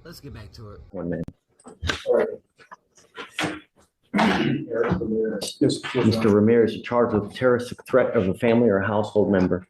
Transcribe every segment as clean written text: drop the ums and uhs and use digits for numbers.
Let's get back to it. 1 minute. Yes, Mr. Ramirez is charged with terrorist threat of a family or household member.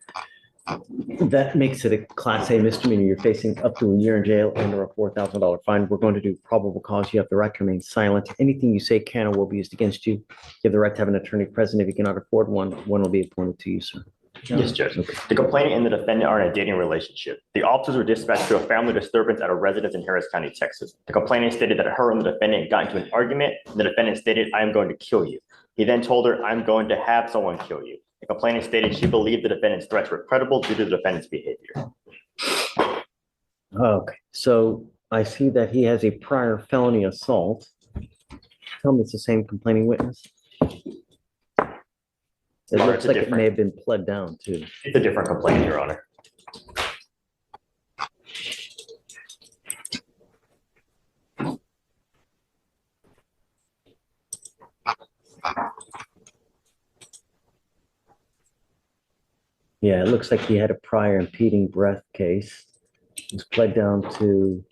That makes it a Class A misdemeanor. You're facing up to a year in jail and or a $4,000 fine. We're going to do probable cause. You have the right to remain silent. Anything you say can or will be used against you. You have the right to have an attorney present. If you cannot afford one will be appointed to you, sir. Yes, Judge. The complainant and the defendant are in a dating relationship. The officers were dispatched to a family disturbance at a residence in Harris County, Texas. The complainant stated that her and the defendant got into an argument. The defendant stated, "I am going to kill you." He then told her, "I'm going to have someone kill you." The complainant stated she believed the defendant's threats were credible due to the defendant's behavior. Okay, so I see that he has a prior felony assault. Tell me it's the same complaining witness. It Or looks it's a like it different- may have been pled down too. It's a different complaint, Your Honor. Yeah, it looks like he had a prior impeding breath case. It was pled down to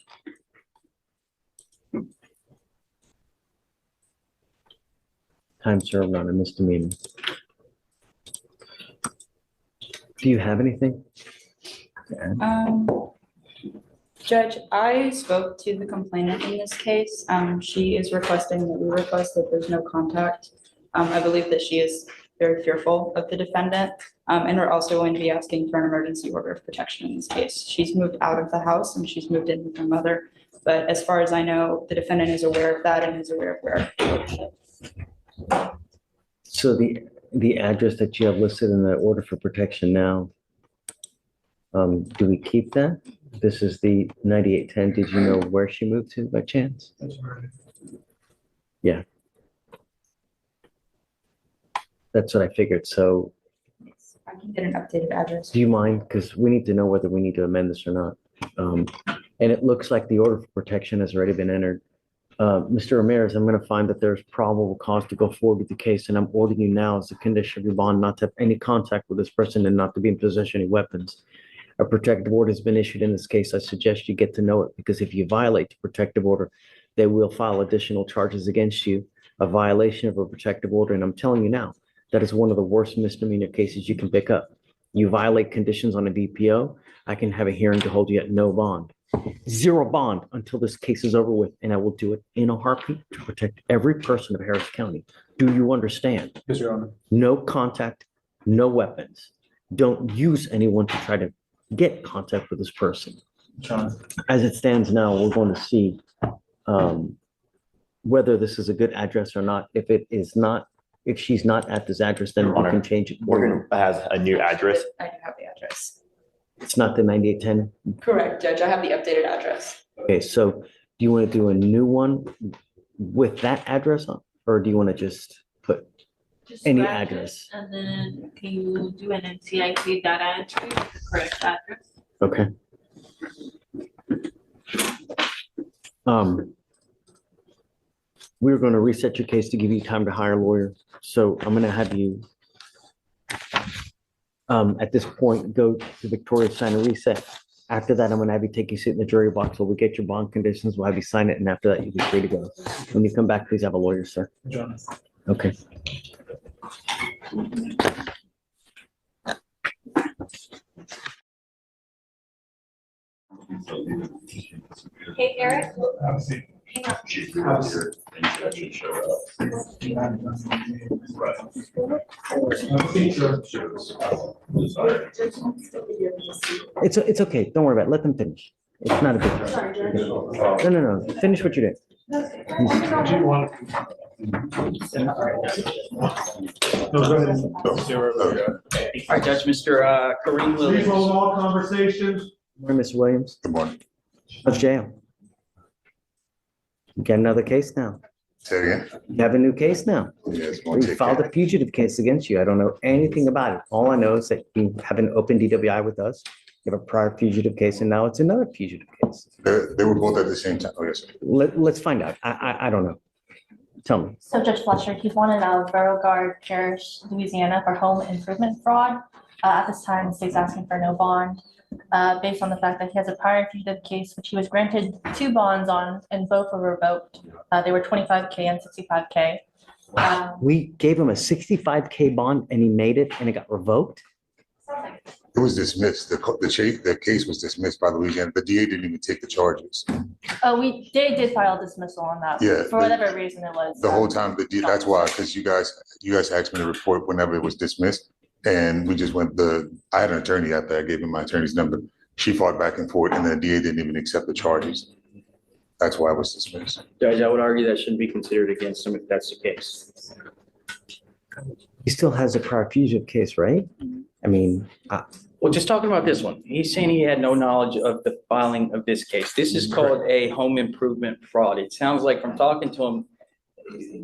time served on a misdemeanor. Do you have anything? Judge, I spoke to the complainant in this case. She is requesting that we request that there's no contact. I believe that she is very fearful of the defendant. And we're also going to be asking for an emergency order of protection in this case. She's moved out of the house and she's moved in with her mother. But as far as I know, the defendant is aware of that and is aware of where her lives. So the address that you have listed in the order for protection now, do we keep that? This is the 9810. Did you know where she moved to by chance? Yeah. That's what I figured. So I can get an updated address. do you mind? Because we need to know whether we need to amend this or not. And it looks like the order for protection has already been entered. Mr. Ramirez, I'm going to find that there's probable cause to go forward with the case, and I'm ordering you now as a condition of your bond not to have any contact with this person and not to be in possession of any weapons. A protective order has been issued in this case. I suggest you get to know it, because if you violate the protective order, they will file additional charges against you, a violation of a protective order. And I'm telling you now, that is one of the worst misdemeanor cases you can pick up. You violate conditions on a DPO, I can have a hearing to hold you at no bond. Zero bond until this case is over with, and I will do it in a heartbeat to protect every person of Harris County. Do you understand? Yes, Your Honor. No contact, no weapons. Don't use anyone to try to get contact with this person. John. As it stands now, we're going to see whether this is a good address or not. If it is not, if she's not at this address, then we can change it. Morgan has a new address. I do have the address. It's not the 9810. Correct, Judge. I have the updated address. Okay, so do you want to do a new one with that address on, or do you want to just put Just any scratch it, address? And then can you do an NCIC data entry with the correct address? Okay. We're going to reset your case to give you time to hire a lawyer. So I'm going to have you, at this point, go to Victoria, sign a reset. After that, I'm going to have you take your seat in the jury box while we get your bond conditions. We'll have you sign it, and after that, you'll be free to go. When you come back, please have a lawyer, sir. John. Okay. Hey, Eric. It's okay. Don't worry about it. Let them finish. It's not a big deal. No. Finish what you did. Do you want? No, go ahead. All right, Judge, Mr. Kareem Please Williams. hold all conversations. Morning, Ms. Williams. Good morning. How's jail? You got another case now. Say it again. You have a new case now. Yeah, it's going We to filed a fugitive case against you. I don't know anything about it. All I know is that you have an open DWI with us. You have a prior fugitive case, and now it's another fugitive case. They were both at the same time. Oh, yes. Let's find out. I don't know. Tell me. So Judge Fletcher, he's wanted out of Beauregard Parish, Louisiana for home improvement fraud. At this time, the state's asking for no bond. based on the fact that he has a prior fugitive case, which he was granted 2 bonds on, and both were revoked. They were 25K and 65K. We gave him a 65K bond and he made it and it got revoked? It was dismissed. The case was dismissed by Louisiana. The DA didn't even take the charges. Oh, we did file dismissal on that. Yeah, For whatever reason it was. The whole time, that's why, because you guys asked me to report whenever it was dismissed. And we just I had an attorney out there. I gave him my attorney's number. She fought back and forth and the DA didn't even accept the charges. That's why it was dismissed. Judge, I would argue that shouldn't be considered against him if that's the case. He still has a prior fugitive case, right? I mean, Well, just talking about this one, he's saying he had no knowledge of the filing of this case. This is called a home improvement fraud. It sounds like from talking to him,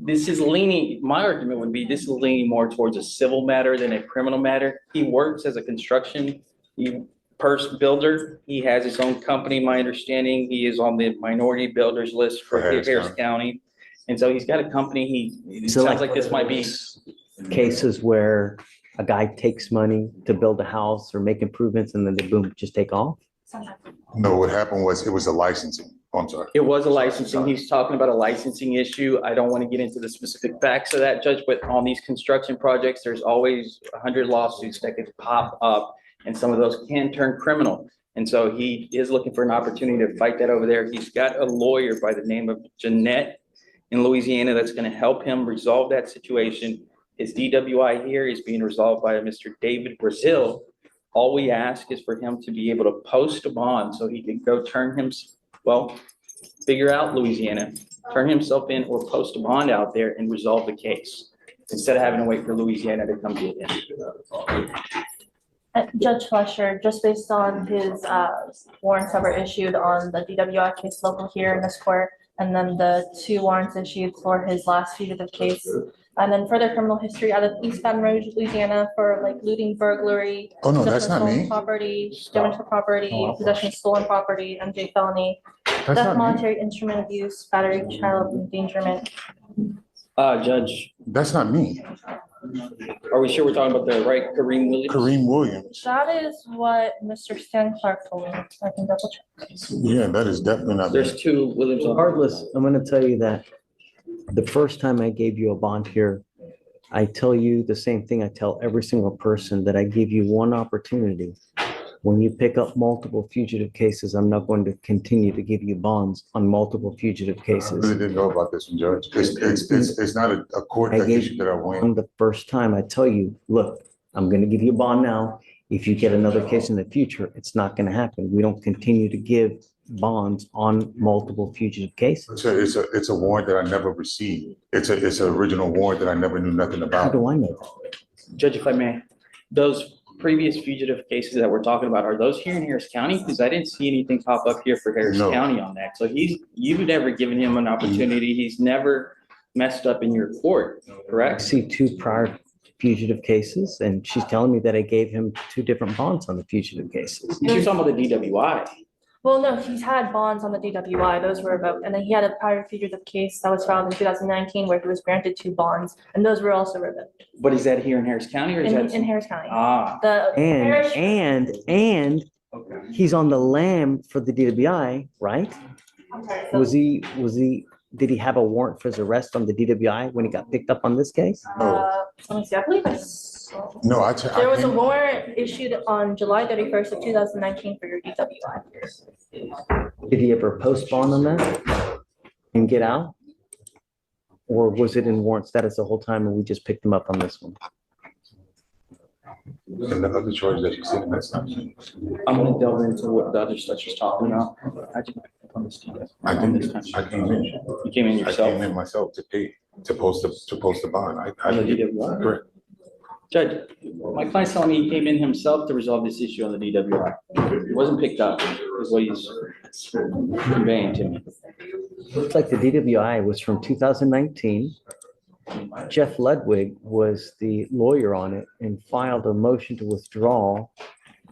this is leaning, my argument would be this is leaning more towards a civil matter than a criminal matter. He works as a construction builder. He has his own company, my understanding. He is on the minority builders list for Harris County. And so he's got a company. It So sounds like this might be. cases where a guy takes money to build a house or make improvements and then they boom, just take off? No, what happened was it was a licensing. Oh, I'm sorry. It was a licensing. He's talking about a licensing issue. I don't want to get into the specific facts of that, Judge, but on these construction projects, there's always 100 lawsuits that could pop up, and some of those can turn criminal. And so he is looking for an opportunity to fight that over there. He's got a lawyer by the name of Jeanette in Louisiana that's going to help him resolve that situation. His DWI here is being resolved by Mr. David Brazil. All we ask is for him to be able to post a bond so he can go figure out Louisiana, turn himself in or post a bond out there and resolve the case instead of having to wait for Louisiana to come get him. Judge Fletcher, just based on his warrants that were issued on the DWI case local here in this court, and then the 2 warrants issued for his last fugitive case, and then further criminal history out of East Baton Rouge, Louisiana, for like looting, burglary. Oh, no, that's not stolen me. Property, damage to property, possession of stolen property, MJ felony, That's theft, not me. military instrument abuse, battery, child endangerment. Judge, That's not me. are we sure we're talking about the right Kareem Williams? Kareem Williams. That is what Mr. Stan Clark told me. I can double check. Yeah, that is definitely not me. There's 2 Williams on. Regardless, I'm gonna tell you that the first time I gave you a bond here, I tell you the same thing I tell every single person, that I give you one opportunity. When you pick up multiple fugitive cases, I'm not going to continue to give you bonds on multiple fugitive I really cases. didn't know about this one, Judge. It's not a court I gave issue that I win. On the first time, I tell you, look, I'm gonna give you a bond now. If you get another case in the future, it's not gonna happen. We don't continue to give bonds on multiple fugitive cases. It's a warrant that I never received. It's an original warrant that I never knew nothing How about. do I know that? Judge, if I may, those previous fugitive cases that we're talking about, are those here in Harris County? Because I didn't see anything pop up here for Harris No. County on that. So you've never given him an opportunity. He's never messed up in your court, I correct? see 2 prior fugitive cases and she's telling me that I gave him 2 different bonds on the fugitive cases. She was talking about the DWI. Well, no, he's had bonds on the DWI, those were revoked, and then he had a prior fugitive case that was filed in 2019 where he was granted 2 bonds, and those were also revoked But is that here in Harris County or is in that? Harris County. Ah, The parish. And okay. he's on the lam for the DWI, right? Did he have a warrant for his arrest on the DWI when he got picked up on this case? Let me see, I believe No, there was a warrant issued on July 31st of 2019 for your DWI. Did he ever post bond on that and get out? Or was it in warrant status the whole time and we just picked him up on this one? And the other charge that you said, that's not me. I'm gonna delve into what the other stuff she's talking about. How'd you pick up on this team? I On this didn't, time? I came in. You came in I yourself came in myself to pay, to post the bond. on the DWI? Correct. Judge, my client's telling me he came in himself to resolve this issue on the DWI. It wasn't picked up, is what he's conveying to me. Looks like the DWI was from 2019. Jeff Ludwig was the lawyer on it and filed a motion to withdraw.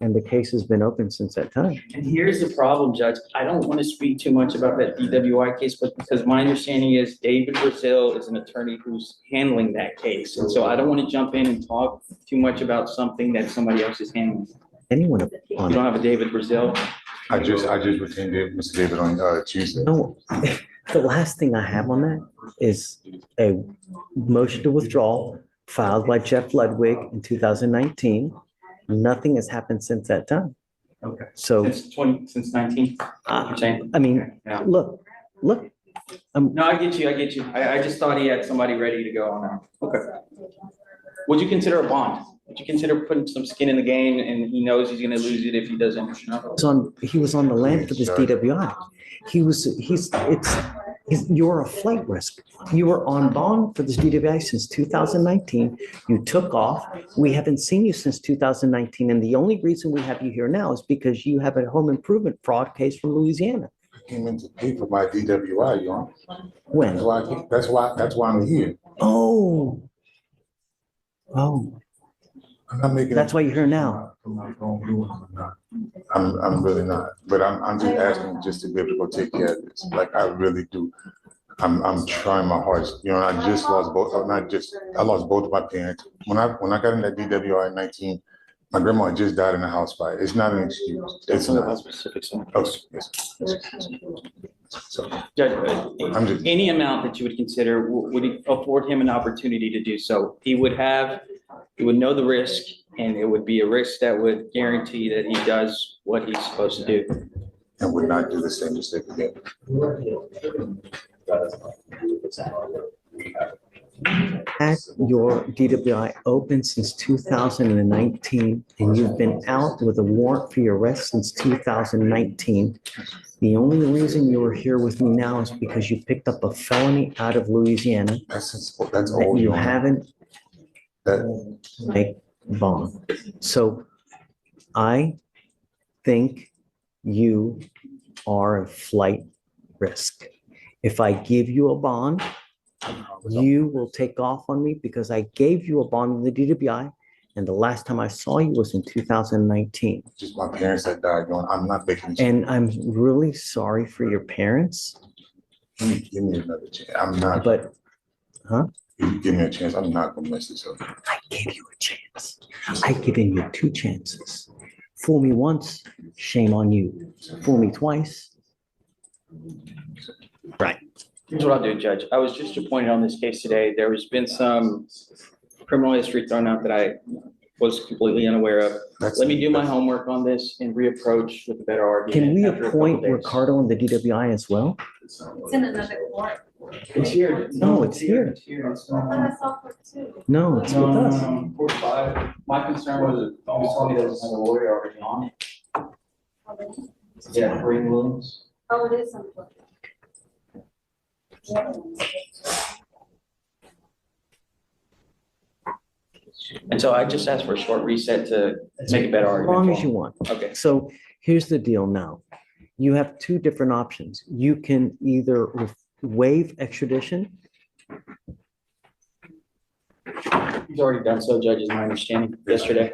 And the case has been open since that time. And here's the problem, Judge. I don't want to speak too much about that DWI case, but because my understanding is David Brazil is an attorney who's handling that case. And so I don't want to jump in and talk too much about something that somebody else is handling. anyone You on don't it. have a David Brazil? I just retained Mr. David on Tuesday. No, the last thing I have on that is a motion to withdraw filed by Jeff Ludwig in 2019. Nothing has happened since that time. Okay. So, Since 19, you're saying? I mean, Yeah. look, No, I get you. I just thought he had somebody ready to go on that. Okay. Would you consider a bond? Would you consider putting some skin in the game and he knows he's gonna lose it if he doesn't? he was on the land for this DWI. You're a flight risk. You were on bond for this DWI since 2019. You took off. We haven't seen you since 2019. And the only reason we have you here now is because you have a home improvement fraud case from Louisiana. I came in to pay for my DWI, you know? When? That's why I'm here. Oh, I'm not making. that's why you're here now. I'm really not, but I'm just asking just to be able to go take care of this. Like, I really do. I'm trying my hardest. You know, I just lost both, I lost both of my parents. When I got in that DWI in 19, my grandma had just died in a house fire. It's not an excuse. It's not. Specifics. Oh, yes. So, Judge, I'm just- any amount that you would consider, would it afford him an opportunity to do so? He would know the risk, and it would be a risk that would guarantee that he does what he's supposed to do. and would not do the same mistake again. Had your DWI open since 2019, and you've been out with a warrant for your arrest since 2019. The only reason you are here with me now is because you picked up a felony out of Louisiana That's that all you you haven't That, make bond. So I think you are a flight risk. If I give you a bond, you will take off on me because I gave you a bond in the DWI, and the last time I saw you was in 2019. just my parents that died, going, I'm not making. And I'm really sorry for your parents, Give me another chance. I'm not. but If you give me a chance, I'm not gonna mess this up. I gave you a chance. I've given you 2 chances. Fool me once, shame on you. Fool me twice. Right. Here's what I'll do, Judge. I was just appointed on this case today. There has been some criminal history thrown out that I was completely unaware of. Let me do my homework on this and reapproach with a better argument. Can we after a couple appoint days. Ricardo in the DWI as well? It's in another court. It's here. No, it's here. It's here. It's I thought not- I saw court too. No, it's with us. Court 5. My concern was, it always told me there was another lawyer already on it. Yeah, Green Williams. Oh, it is something. And so I just asked for a short reset to make a better As argument. long for as you him. want. Okay. So here's the deal now. You have 2 different options. You can either waive extradition. He's already done so, Judge, is my understanding yesterday.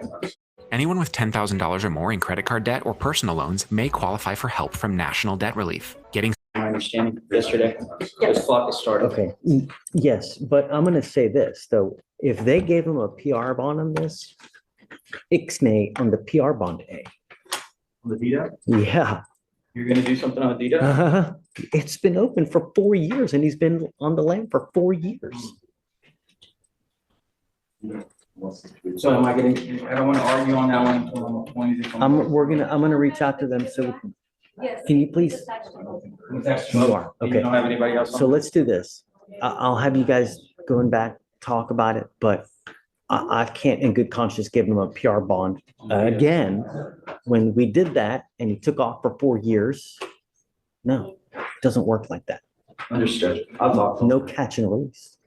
Anyone with $10,000 or more in credit card debt or personal loans may qualify for help from National Debt Relief. Getting My understanding yesterday. This clock is started. Okay, yes, but I'm gonna say this, though. If they gave him a PR bond on this, ixnay on the PR bond A. On the DDA? Yeah. You're gonna do something on the DDA? It's been open for 4 years and he's been on the land for 4 years. So am I getting, I don't want to argue on that one until I'm appointed. I'm gonna reach out to them. So Yes. can you please? You are, You okay. don't have anybody else? So let's do this. I'll have you guys going back, talk about it, but I can't in good conscience give him a PR bond again. When we did that and he took off for 4 years. No, it doesn't work like that. Understood. I'll talk to him. No catch and release.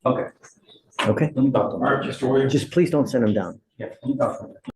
Okay. Okay, Let me talk to him. All right, Mr. Williams. just please don't send him down. Yeah, let me talk to him.